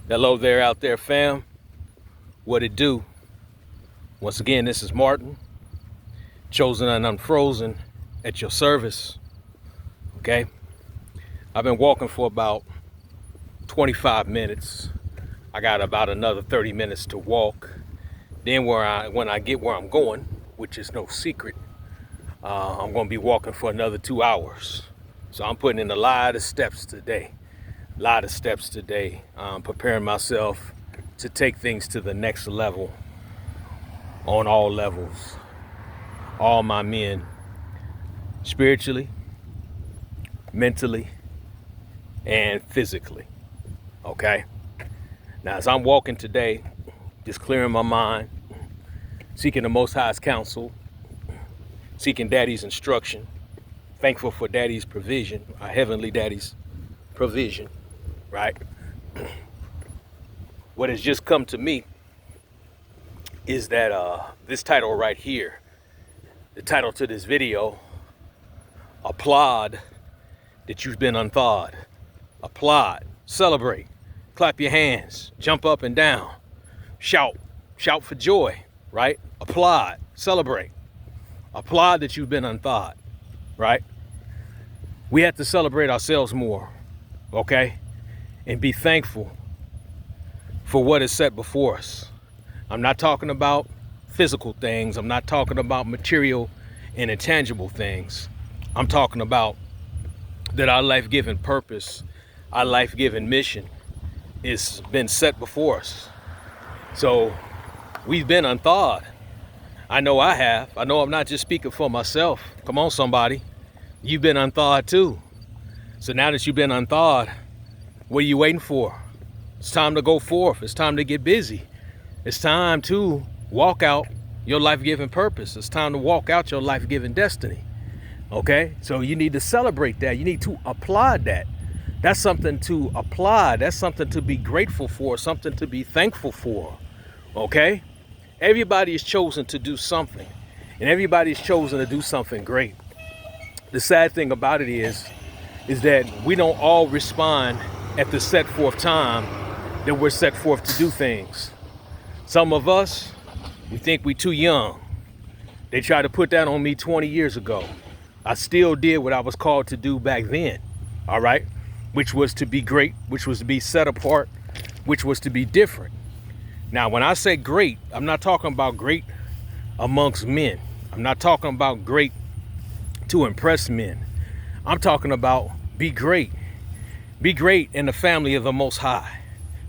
Hello there out there, fam. What it do? Once again, this is Martin, chosen and unfrozen at your service. Okay. I've been walking for about 25 minutes. I got about another 30 minutes to walk. Then when I get where I'm going, which is no secret, I'm going to be walking for another 2 hours. So I'm putting in a lot of steps today. Preparing myself to take things to the next level on all levels. All my men, spiritually, mentally, and physically. Okay? Now, as I'm walking today, just clearing my mind, seeking the Most High's counsel, seeking Daddy's instruction, thankful for Daddy's provision, our Heavenly Daddy's provision, right? What has just come to me is that this title right here, the title to this video, Applaud that you've been unthawed. Applaud, celebrate, clap your hands, jump up and down, shout for joy, right? Applaud, celebrate, applaud that you've been unthawed, right? We have to celebrate ourselves more, okay? And be thankful for what is set before us. I'm not talking about physical things. I'm not talking about material and intangible things. I'm talking about that our life-giving purpose, our life-giving mission has been set before us. So we've been unthawed. I know I have. I know I'm not just speaking for myself. Come on, somebody. You've been unthawed too. So now that you've been unthawed, what are you waiting for? It's time to go forth. It's time to get busy. It's time to walk out your life-giving purpose. It's time to walk out your life-giving destiny. Okay? So you need to celebrate that. You need to applaud that. That's something to applaud. That's something to be grateful for, something to be thankful for. Okay? Everybody is chosen to do something, and everybody's chosen to do something great. The sad thing about it is that we don't all respond at the set forth time that we're set forth to do things. Some of us, we think we too young. They tried to put that on me 20 years ago. I still did what I was called to do back then, all right? Which was to be great, which was to be set apart, which was to be different. Now, when I say great, I'm not talking about great amongst men. I'm not talking about great to impress men. I'm talking about be great. Be great in the family of the Most High.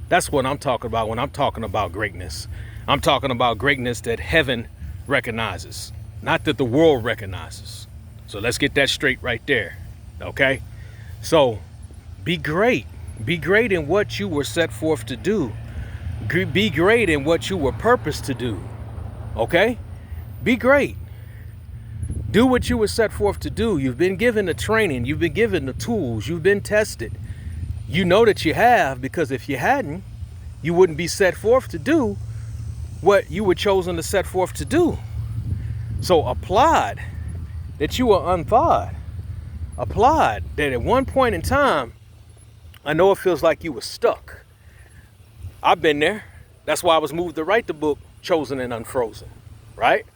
That's what I'm talking about when I'm talking about greatness. I'm talking about greatness that heaven recognizes, not that the world recognizes. So let's get that straight right there, okay? So be great. Be great in what you were set forth to do. Be great in what you were purposed to do, okay? Be great. Do what you were set forth to do. You've been given the training. You've been given the tools. You've been tested. You know that you have, because if you hadn't, you wouldn't be set forth to do what you were chosen to set forth to do. So applaud that you were unthawed. Applaud that at one point in time, I know it feels like you were stuck. I've been there. That's why I was moved to write the book, Chosen and Unfrozen, right?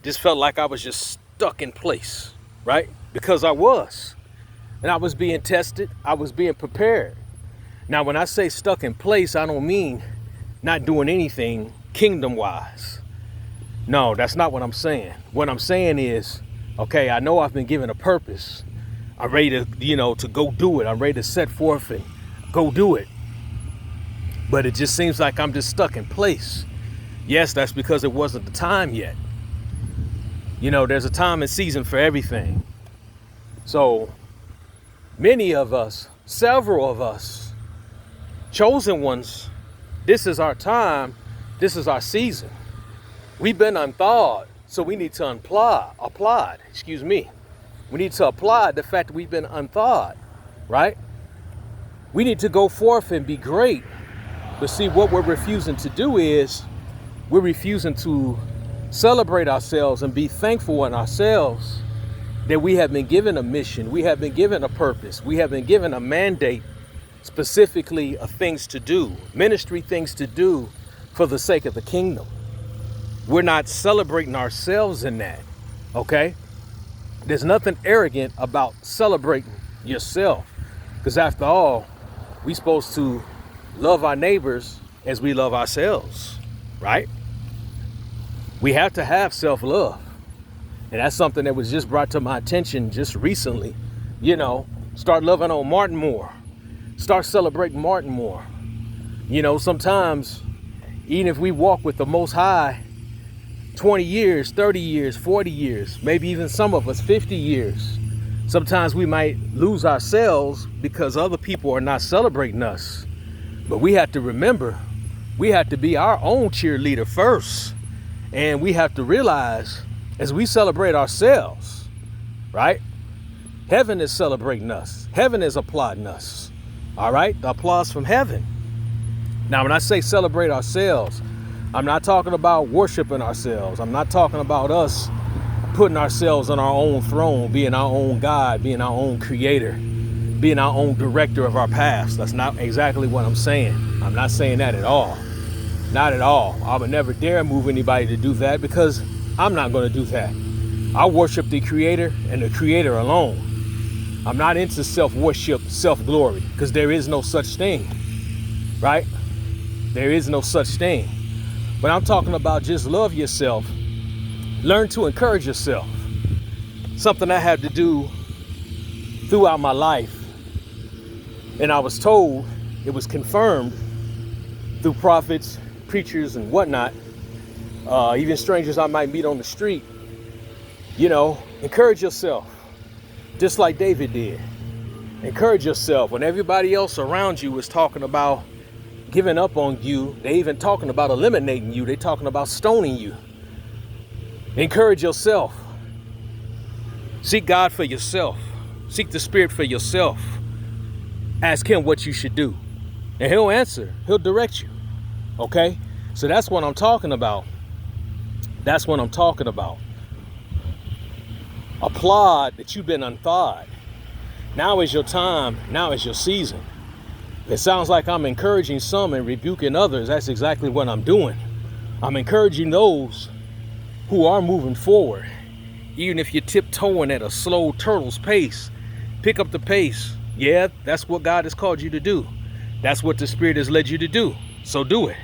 Just felt like I was just stuck in place, right? Because I was. And I was being tested. I was being prepared. Now, when I say stuck in place, I don't mean not doing anything kingdom-wise. No, that's not what I'm saying. What I'm saying is, okay, I know I've been given a purpose. I'm ready to, to go do it. I'm ready to set forth and go do it. But it just seems like I'm just stuck in place. Yes, that's because it wasn't the time yet. There's a time and season for everything. So many of us, several of us, chosen ones, this is our time. This is our season. We've been unthawed, so we need to applaud. We need to applaud the fact that we've been unthawed, right? We need to go forth and be great. But see, what we're refusing to do is we're refusing to celebrate ourselves and be thankful in ourselves that we have been given a mission. We have been given a purpose. We have been given a mandate specifically things to do, ministry things to do for the sake of the kingdom. We're not celebrating ourselves in that, okay? There's nothing arrogant about celebrating yourself, because after all, we're supposed to love our neighbors as we love ourselves, right? We have to have self-love. And that's something that was just brought to my attention just recently. You know, start loving on Martin more. Start celebrating Martin more. You know, sometimes, even if we walk with the Most High 20 years, 30 years, 40 years, maybe even some of us 50 years, sometimes we might lose ourselves because other people are not celebrating us. But we have to remember, we have to be our own cheerleader first. And we have to realize, as we celebrate ourselves, right? Heaven is celebrating us. Heaven is applauding us. All right? The applause from heaven. Now, when I say celebrate ourselves, I'm not talking about worshiping ourselves. I'm not talking about us putting ourselves on our own throne, being our own God, being our own creator, being our own director of our past. That's not exactly what I'm saying. I'm not saying that at all. Not at all. I would never dare move anybody to do that, because I'm not going to do that. I worship the creator and the creator alone. I'm not into self-worship, self-glory, because there is no such thing, right? There is no such thing. But I'm talking about just love yourself. Learn to encourage yourself. Something I had to do throughout my life. And I was told, it was confirmed through prophets, preachers, and whatnot, even strangers I might meet on the street. You know, encourage yourself, just like David did. Encourage yourself. When everybody else around you is talking about giving up on you, they even talking about eliminating you, they talking about stoning you. Encourage yourself. Seek God for yourself. Seek the Spirit for yourself. Ask him what you should do, and he'll answer. He'll direct you. Okay? So that's what I'm talking about. That's what I'm talking about. Applaud that you've been unthawed. Now is your time. Now is your season. It sounds like I'm encouraging some and rebuking others. That's exactly what I'm doing. I'm encouraging those who are moving forward. Even if you're tiptoeing at a slow turtle's pace, pick up the pace. Yeah, that's what God has called you to do. That's what the Spirit has led you to do. So do it.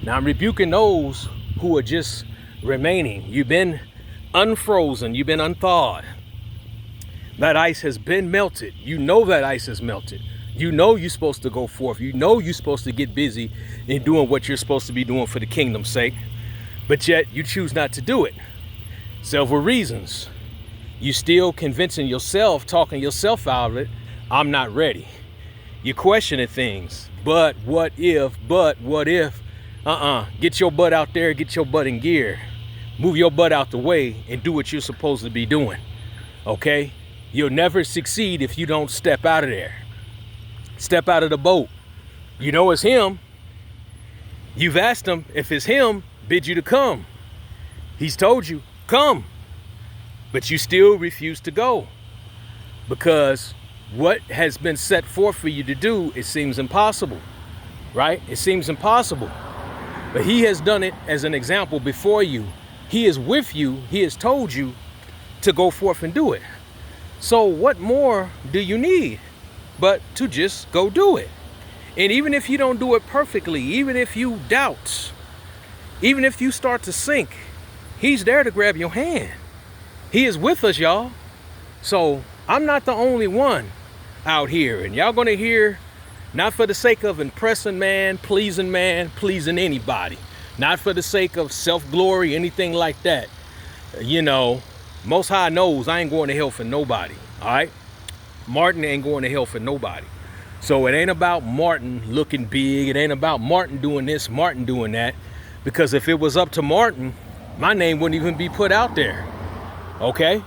Now I'm rebuking those who are just remaining. You've been unfrozen. You've been unthawed. That ice has been melted. You know that ice is melted. You know you're supposed to go forth. You know you're supposed to get busy in doing what you're supposed to be doing for the kingdom's sake. But yet you choose not to do it. Several reasons. You still convincing yourself, talking yourself out of it. I'm not ready. You're questioning things. But what if? Get your butt out there. Get your butt in gear. Move your butt out the way and do what you're supposed to be doing. Okay? You'll never succeed if you don't step out of there. Step out of the boat. You know it's him. You've asked him. If it's him, bid you to come. He's told you, come. But you still refuse to go. Because what has been set forth for you to do, it seems impossible. Right? It seems impossible. But he has done it as an example before you. He is with you. He has told you to go forth and do it. So what more do you need but to just go do it? And even if you don't do it perfectly, even if you doubt, even if you start to sink, he's there to grab your hand. He is with us, y'all. So I'm not the only one out here. And y'all going to hear, not for the sake of impressing man, pleasing anybody. Not for the sake of self-glory, anything like that. You know, Most High knows I ain't going to hell for nobody. All right? Martin ain't going to hell for nobody. So it ain't about Martin looking big. It ain't about Martin doing this, Martin doing that. Because if it was up to Martin, my name wouldn't even be put out there. Okay?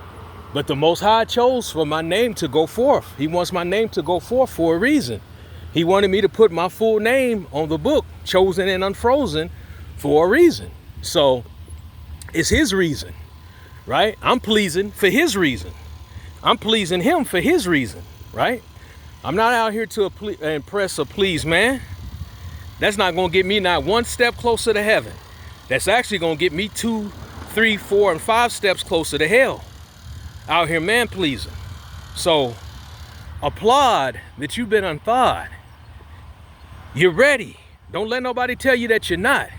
But the Most High chose for my name to go forth. He wants my name to go forth for a reason. He wanted me to put my full name on the book, Chosen and Unfrozen, for a reason. So it's his reason, right? I'm pleasing for his reason. I'm pleasing him for his reason, right? I'm not out here to impress or please, man. That's not gonna get me not one step closer to heaven. That's actually gonna get me 2, 3, 4, and 5 steps closer to hell. Out here man pleasing. So applaud that you've been unthawed. You're ready. Don't let nobody tell you that you're not.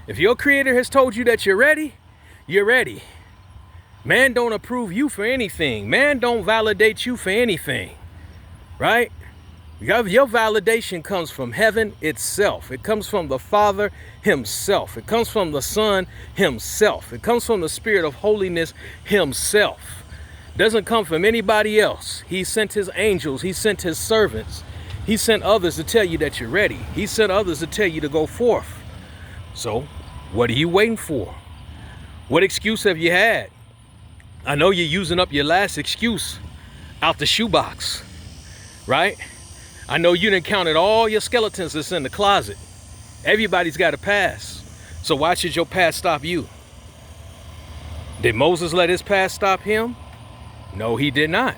If your creator has told you that you're ready, you're ready. Man don't approve you for anything. Man don't validate you for anything, right? Your validation comes from heaven itself. It comes from the Father himself. It comes from the Son himself. It comes from the Spirit of holiness himself. It doesn't come from anybody else. He sent his angels. He sent his servants. He sent others to tell you that you're ready. He sent others to tell you to go forth. So what are you waiting for? What excuse have you had? I know you're using up your last excuse out the shoebox, right? I know you done counted all your skeletons that's in the closet. Everybody's got a past. So why should your past stop you? Did Moses let his past stop him? No, he did not.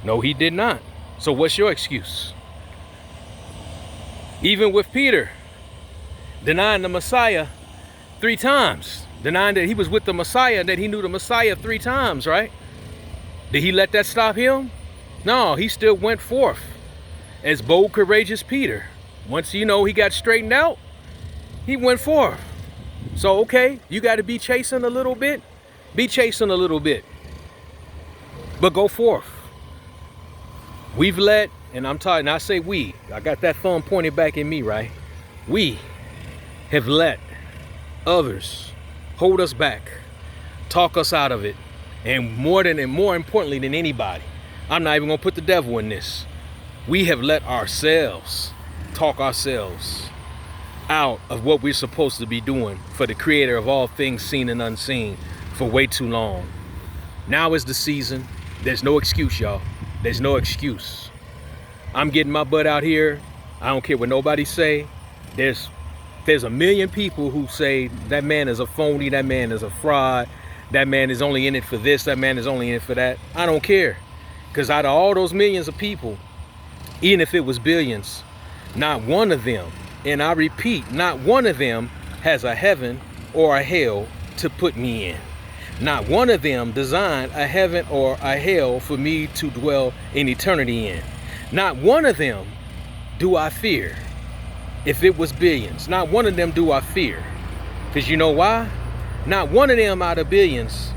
No, he did not. So what's your excuse? Even with Peter denying the Messiah 3 times, denying that he was with the Messiah and that he knew the Messiah 3 times, right? Did he let that stop him? No, he still went forth as bold, courageous Peter. Once, he got straightened out, he went forth. So, okay, you got to be chasing a little bit. Be chasing a little bit. But go forth. We've let, and I'm talking, I say we, I got that thumb pointed back at me, right? We have let others hold us back, talk us out of it, and more importantly than anybody, I'm not even gonna put the devil in this. We have let ourselves talk ourselves out of what we're supposed to be doing for the creator of all things seen and unseen for way too long. Now is the season. There's no excuse, y'all. There's no excuse. I'm getting my butt out here. I don't care what nobody say. There's a million people who say that man is a phony, that man is a fraud, that man is only in it for this, that man is only in it for that. I don't care. Because out of all those millions of people, even if it was billions, not one of them, and I repeat, not one of them has a heaven or a hell to put me in. Not one of them designed a heaven or a hell for me to dwell in eternity in. Not one of them do I fear. If it was billions, not one of them do I fear. Because you know why? Not one of them out of billions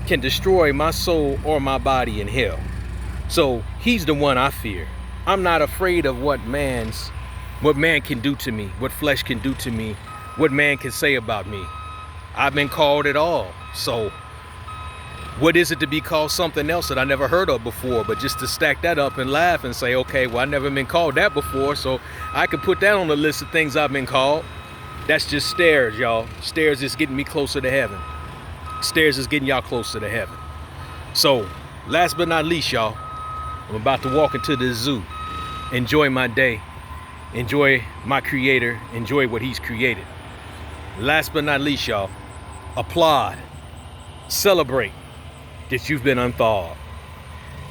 can destroy my soul or my body in hell. So he's the one I fear. I'm not afraid of what man can do to me, what flesh can do to me, what man can say about me. I've been called it all. So what is it to be called something else that I never heard of before, but just to stack that up and laugh and say, okay, well, I've never been called that before, so I could put that on the list of things I've been called. That's just stairs, y'all. Stairs is getting me closer to heaven. Stairs is getting y'all closer to heaven. So last but not least, y'all, I'm about to walk into the zoo. Enjoy my day. Enjoy my creator. Enjoy what he's created. Last but not least, y'all, applaud. Celebrate that you've been unthawed.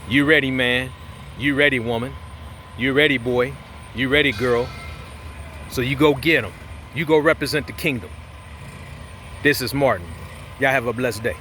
You ready, man? You ready, woman? You ready, boy? You ready, girl? So you go get them. You go represent the kingdom. This is Martin. Y'all have a blessed day.